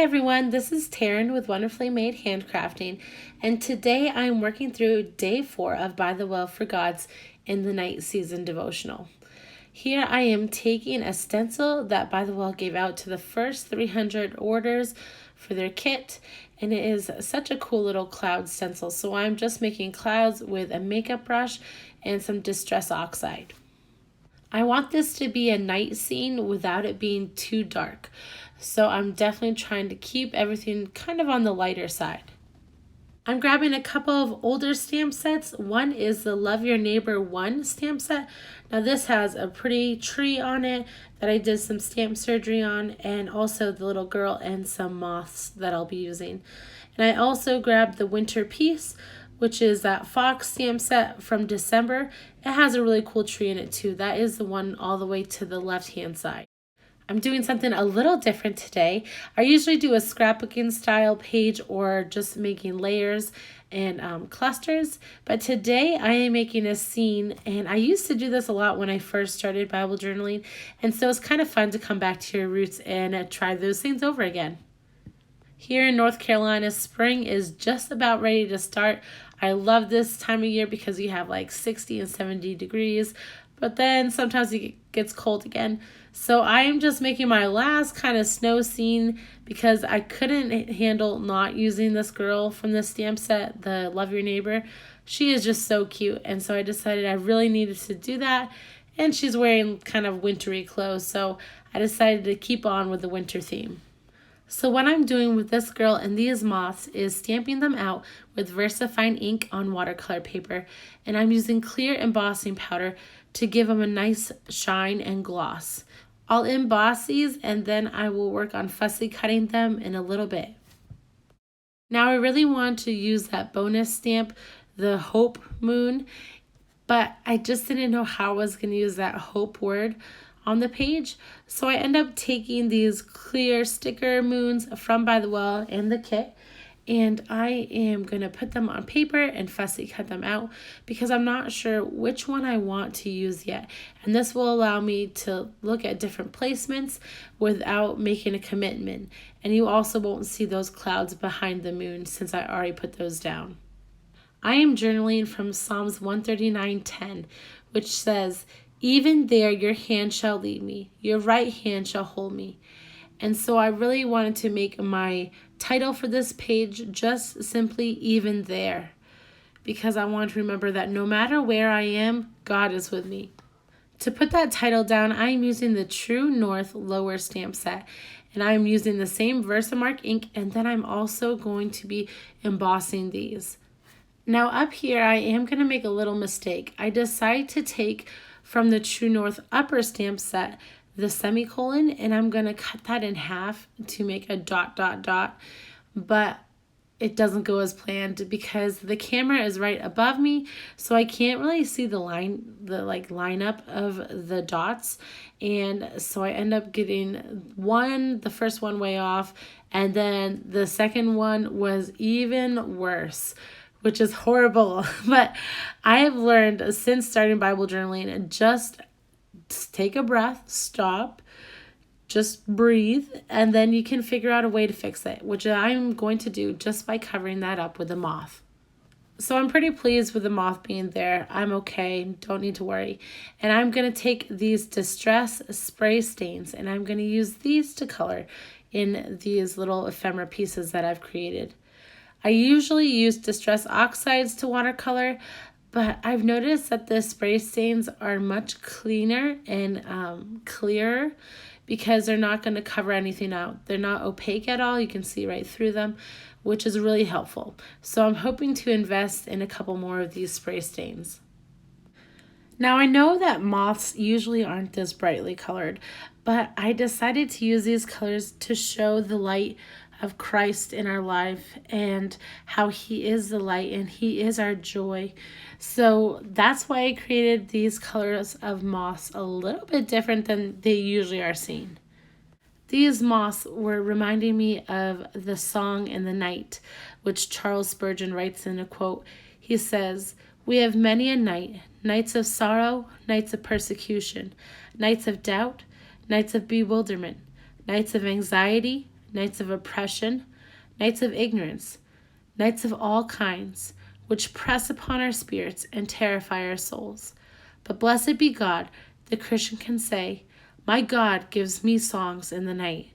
everyone, this is Taryn with Wonderfully Made Handcrafting, and today I'm working through day 4 of By the Well for Gods in the Night Season devotional. Here I am taking a stencil that By the Well gave out to the first 300 orders for their kit, and it is such a cool little cloud stencil. So I'm just making clouds with a makeup brush and some Distress Oxide. I want this to be a night scene without it being too dark. So I'm definitely trying to keep everything kind of on the lighter side. I'm grabbing a couple of older stamp sets. One is the Love Your Neighbor 1 stamp set. Now this has a pretty tree on it that I did some stamp surgery on, and also the little girl and some moths that I'll be using. And I also grabbed the Winter Piece, which is that Fox stamp set from December. It has a really cool tree in it too. That is the one all the way to the left-hand side. I'm doing something a little different today. I usually do a scrapbooking style page or just making layers and clusters, but today I am making a scene, and I used to do this a lot when I first started Bible journaling, and so it's kind of fun to come back to your roots and try those things over again. Here in North Carolina, spring is just about ready to start. I love this time of year because you have like 60 and 70 degrees, but then sometimes it gets cold again. So I am just making my last kind of snow scene because I couldn't handle not using this girl from the stamp set, the Love Your Neighbor. She is just so cute, and so I decided I really needed to do that. And she's wearing kind of wintry clothes, so I decided to keep on with the winter theme. So what I'm doing with this girl and these moths is stamping them out with VersaFine ink on watercolor paper, and I'm using clear embossing powder to give them a nice shine and gloss. I'll emboss these and then I will work on fussy cutting them in a little bit. Now I really want to use that bonus stamp, the Hope Moon, but I just didn't know how I was going to use that hope word on the page. So I end up taking these clear sticker moons from By the Well in the kit, and I am going to put them on paper and fussy cut them out because I'm not sure which one I want to use yet. And this will allow me to look at different placements without making a commitment. And you also won't see those clouds behind the moon since I already put those down. I am journaling from Psalms 139:10, which says, "Even there your hand shall lead me, your right hand shall hold me." And so I really wanted to make my title for this page just simply "Even There," because I want to remember that no matter where I am, God is with me. To put that title down, I am using the True North lower stamp set, and I am using the same Versamark ink, and then I'm also going to be embossing these. Now up here, I am going to make a little mistake. I decided to take from the True North upper stamp set the semicolon, and I'm going to cut that in half to make a ... but it doesn't go as planned because the camera is right above me, so I can't really see the lineup of the dots, and so I end up getting the first one way off, and then the second one was even worse, which is horrible. But I have learned since starting Bible journaling, just take a breath, stop, just breathe, and then you can figure out a way to fix it, which I'm going to do just by covering that up with a moth. So I'm pretty pleased with the moth being there. I'm okay, don't need to worry. And I'm going to take these Distress spray stains, and I'm going to use these to color in these little ephemera pieces that I've created. I usually use Distress Oxides to watercolor, but I've noticed that the spray stains are much cleaner and clearer because they're not going to cover anything out. They're not opaque at all. You can see right through them, which is really helpful. So I'm hoping to invest in a couple more of these spray stains. Now I know that moths usually aren't this brightly colored, but I decided to use these colors to show the light of Christ in our life and how he is the light and he is our joy. So that's why I created these colors of moths a little bit different than they usually are seen. These moths were reminding me of the song in the night, which Charles Spurgeon writes in a quote. He says, "We have many a night, nights of sorrow, nights of persecution, nights of doubt, nights of bewilderment, nights of anxiety, nights of oppression, nights of ignorance, nights of all kinds, which press upon our spirits and terrify our souls. But blessed be God, the Christian can say, my God gives me songs in the night,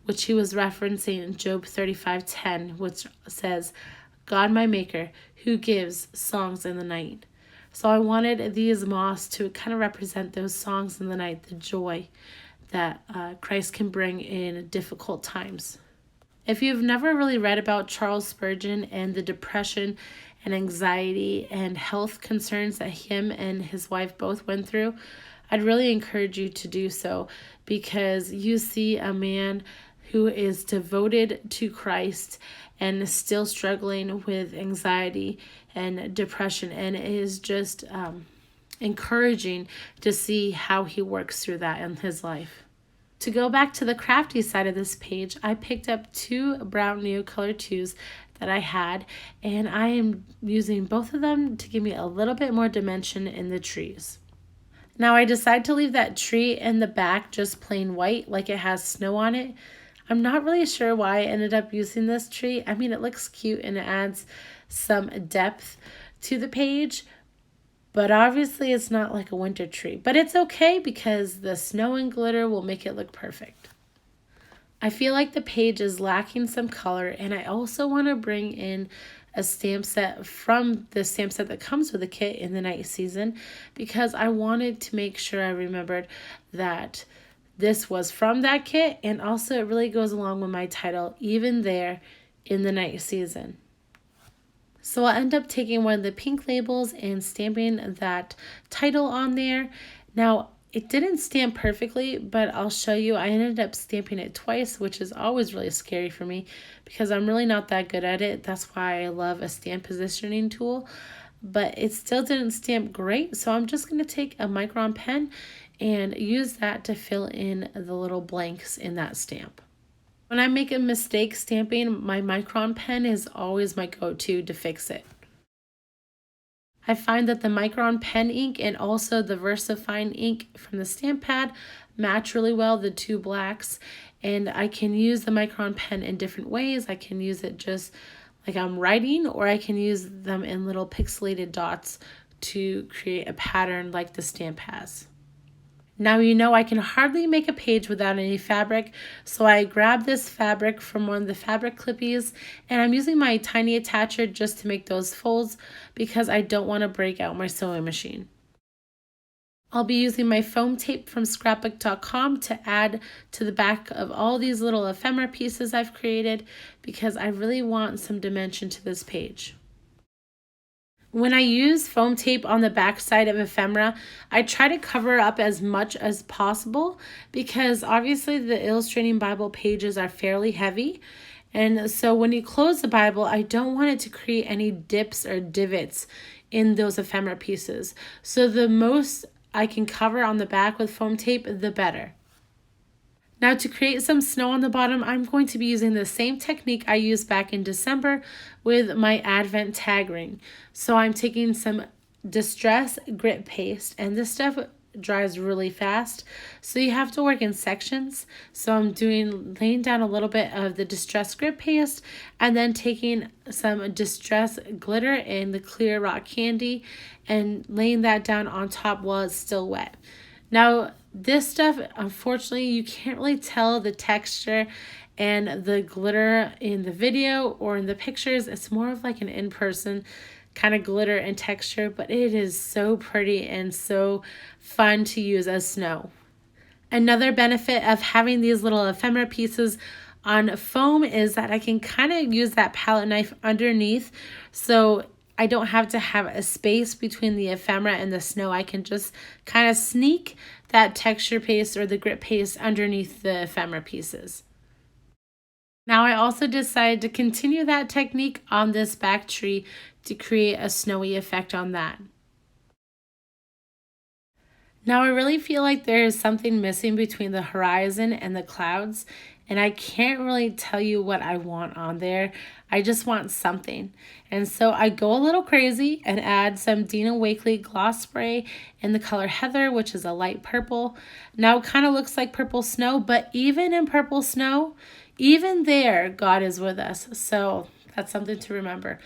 which he was referencing in Job 35:10, which says, God my maker, who gives songs in the night. So I wanted these moths to kind of represent those songs in the night, the joy that Christ can bring in difficult times. If you've never really read about Charles Spurgeon and the depression and anxiety and health concerns that him and his wife both went through, I'd really encourage you to do so, because you see a man who is devoted to Christ and is still struggling with anxiety and depression, and it is just encouraging to see how he works through that in his life. To go back to the crafty side of this page, I picked up 2 brown Neocolor 2s that I had, and I am using both of them to give me a little bit more dimension in the trees. Now I decided to leave that tree in the back just plain white, like it has snow on it. I'm not really sure why I ended up using this tree. I mean, it looks cute and it adds some depth to the page, but obviously it's not like a winter tree. But it's okay because the snow and glitter will make it look perfect. I feel like the page is lacking some color, and I also want to bring in a stamp set from the stamp set that comes with the kit in the night season, because I wanted to make sure I remembered that this was from that kit, and also it really goes along with my title, Even There in the Night Season. So I'll end up taking one of the pink labels and stamping that title on there. Now, it didn't stamp perfectly, but I'll show you. I ended up stamping it twice, which is always really scary for me because I'm really not that good at it. That's why I love a stamp positioning tool. But it still didn't stamp great, so I'm just going to take a micron pen and use that to fill in the little blanks in that stamp. When I make a mistake stamping, my micron pen is always my go-to to fix it. I find that the micron pen ink and also the VersaFine ink from the stamp pad match really well, the 2 blacks, and I can use the micron pen in different ways. I can use it just like I'm writing, or I can use them in little pixelated dots to create a pattern like the stamp has. Now you know I can hardly make a page without any fabric, so I grabbed this fabric from one of the fabric clippies, and I'm using my tiny attacher just to make those folds because I don't want to break out my sewing machine. I'll be using my foam tape from scrapbook.com to add to the back of all these little ephemera pieces I've created because I really want some dimension to this page. When I use foam tape on the back side of ephemera, I try to cover up as much as possible because obviously the Illustrating Bible pages are fairly heavy. And so when you close the Bible, I don't want it to create any dips or divots in those ephemera pieces. So the most I can cover on the back with foam tape, the better. Now to create some snow on the bottom, I'm going to be using the same technique I used back in December with my Advent tag ring. So I'm taking some Distress grit paste, and this stuff dries really fast, so you have to work in sections. So I'm laying down a little bit of the Distress grit paste and then taking some Distress glitter in the clear rock candy and laying that down on top while it's still wet. Now, this stuff, unfortunately, you can't really tell the texture and the glitter in the video or in the pictures. It's more of like an in-person kind of glitter and texture, but it is so pretty and so fun to use as snow. Another benefit of having these little ephemera pieces on foam is that I can kind of use that palette knife underneath, so I don't have to have a space between the ephemera and the snow. I can just kind of sneak that texture paste or the grit paste underneath the ephemera pieces. Now I also decided to continue that technique on this back tree to create a snowy effect on that. Now I really feel like there is something missing between the horizon and the clouds, and I can't really tell you what I want on there. I just want something. And so I go a little crazy and add some Dina Wakley gloss spray in the color Heather, which is a light purple. Now it kind of looks like purple snow, but even in purple snow, Even there, God is with us. So that's something to remember.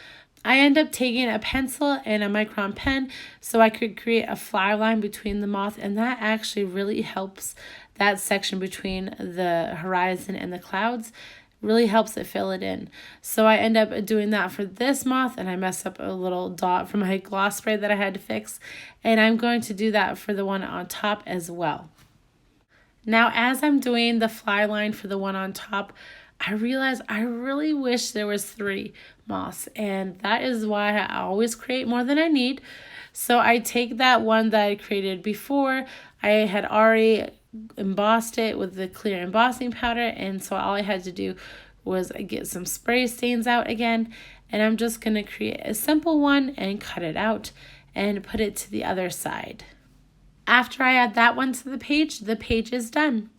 I end up taking a pencil and a micron pen so I could create a flower line between the moth, and that actually really helps that section between the horizon and the clouds. Really helps it fill it in. So I end up doing that for this moth, and I mess up a little dot from my gloss spray that I had to fix, and I'm going to do that for the one on top as well. Now, as I'm doing the fly line for the one on top, I realized I really wish there was 3 moths, and that is why I always create more than I need. So I take that one that I created before. I had already embossed it with the clear embossing powder, and so all I had to do was get some spray stains out again, and I'm just going to create a simple one and cut it out and put it to the other side. After I add that one to the page is done.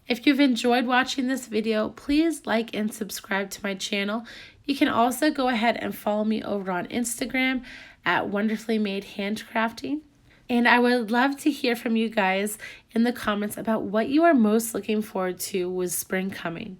If you've enjoyed watching this video, please like and subscribe to my channel. You can also go ahead and follow me over on Instagram at Wonderfully Made Handcrafting. And I would love to hear from you guys in the comments about what you are most looking forward to with spring coming.